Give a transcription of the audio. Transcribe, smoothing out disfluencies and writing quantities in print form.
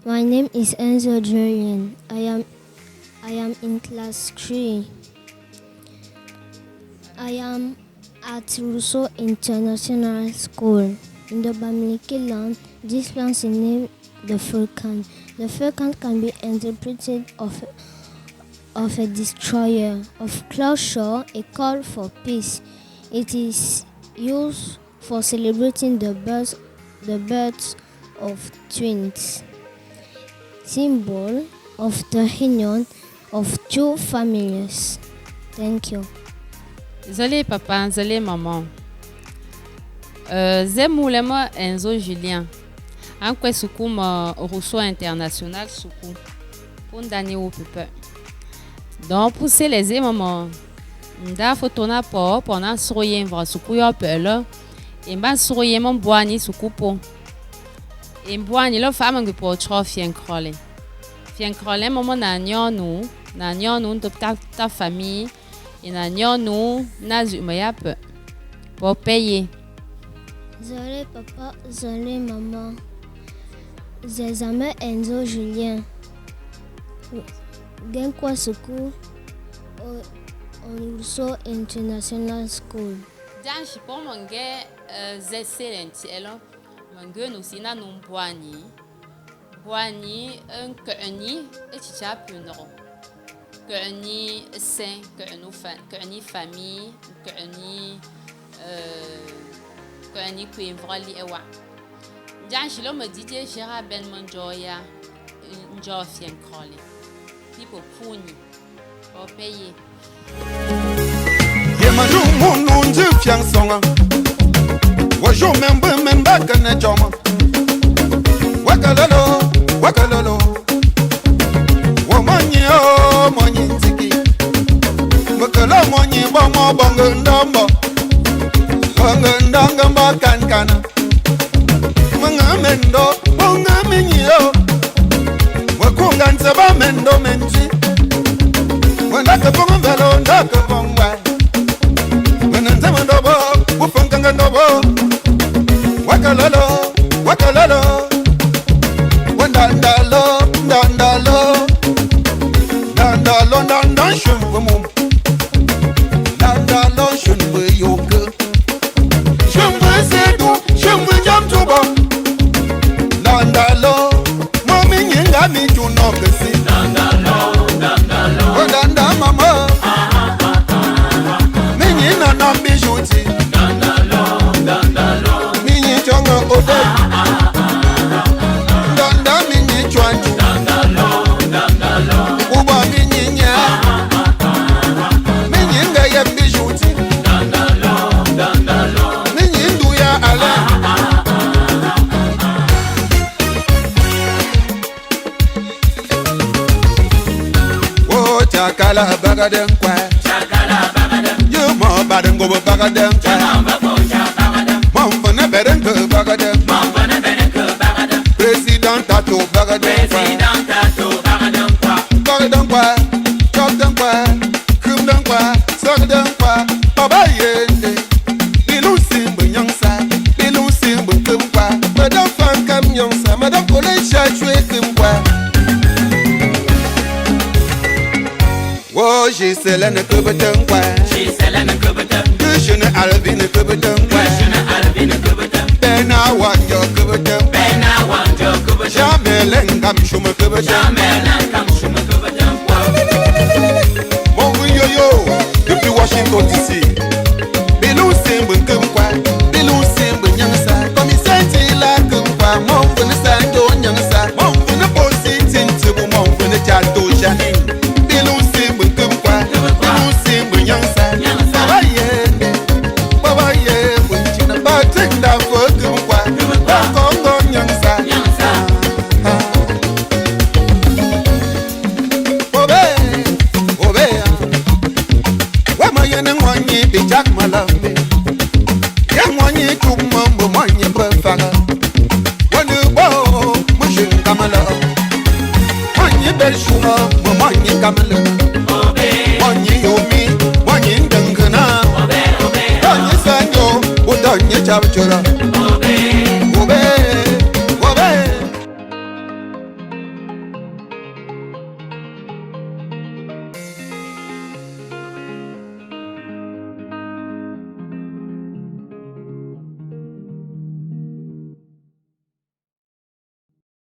My name is Enzo Julian. I am in class 3. I am at Rousseau International School. In the Bamileke land, this plant is named the Furkan. The Furkan can be interpreted of a destroyer, of closure, a call for peace. It is used for celebrating the birth of twins, symbol of the union of two families. Thank you. Désolé papa, désolé maman. Zemoulema Enzo Julien. Ankwe suku ma Rousseau International suku. Pour Dani ou pepe. Donc pour ces les maman. Nda fotona po pendant soye vra suku yo pele. Et mba soye mon boani suku po. Et boani lo femme ngi po tro fien krole. Fien krole maman na nyonu ta famille. Et na nyonu na zumaya pe. Pour payer. Désolé papa, désolé maman. Zezame Enzo Julien. Genkwa suku Rousseau International School. Dan shi po mange zeselenti elo. Mange no sina no boani. Boani un keuni et chicha punro. Keuni saint, keuni famille, keuni keuni kuimvrali ewa. Dan shi lo me DJ Gérard Ben Monjoya njo fien krole. People puni. Pour payer. Yemanu munu nji fiang songa. Wajo memba kene joma. Wakalolo. Womanyi o monyi ntiki. Wakala monyi bongo bongo ndamba. Bongo ndanga mba kankana. Mangamendo bonga minyo. Wakunga nsaba mendo menji. Ndaka pongo velo ndaka pongwa. Nzema ndobo, ufanga ndobo. Wakalolo. Wandandalo. Dandan shumbu mum. Dandalo shumbu yoke. Shumbu sedu, shumbu jamtuba. Dandalo, mami nyinga mi junokesi. Danda mama. Minyi na bijuti. Minyi chonga ode. Danda minyi chwanju. Uba minyi nya. Minyi nga ya bijuti. Minyi ndu ya ala. Oh chakala bagaden kwa. You mo baden go bagaden kwa. Mom fana beden go bagaden. President tato bagaden kwa. Bagaden kwa. Chop den kwa. Krum den kwa. Sog den kwa. Baba yende. Bilu simbu nyangsa. Bilu simbu kum kwa. Madam fan kam nyangsa. Madam kole chachwe kum kwa. Oh, she selling a kubatum kwa. Kushina Alvin a kubatum kwa. Ben I want your kubatum. Jamel kam shuma kubatum. Mon yo, depuis Washington DC. Bilu simbu kumkwa. Bilu simbu nyangsa. Komisenti la kumkwa. Mon vene sanjo nyangsa. Mon vene posi tintibu. Mon vene jato janin. Baba ye, bunchina batik da fokum kwa. Kongo nyangsa. Obe. Wama yene mwanyi bijak malambe. Ye mwanyi chumambo mwanyi bafanga. Wanu bo mushin kamala. Mwanyi belshuma mwanyi kamala. Mwanyi yomi mwanyi ndangana. Mwanyi sanyo udonye chabchura.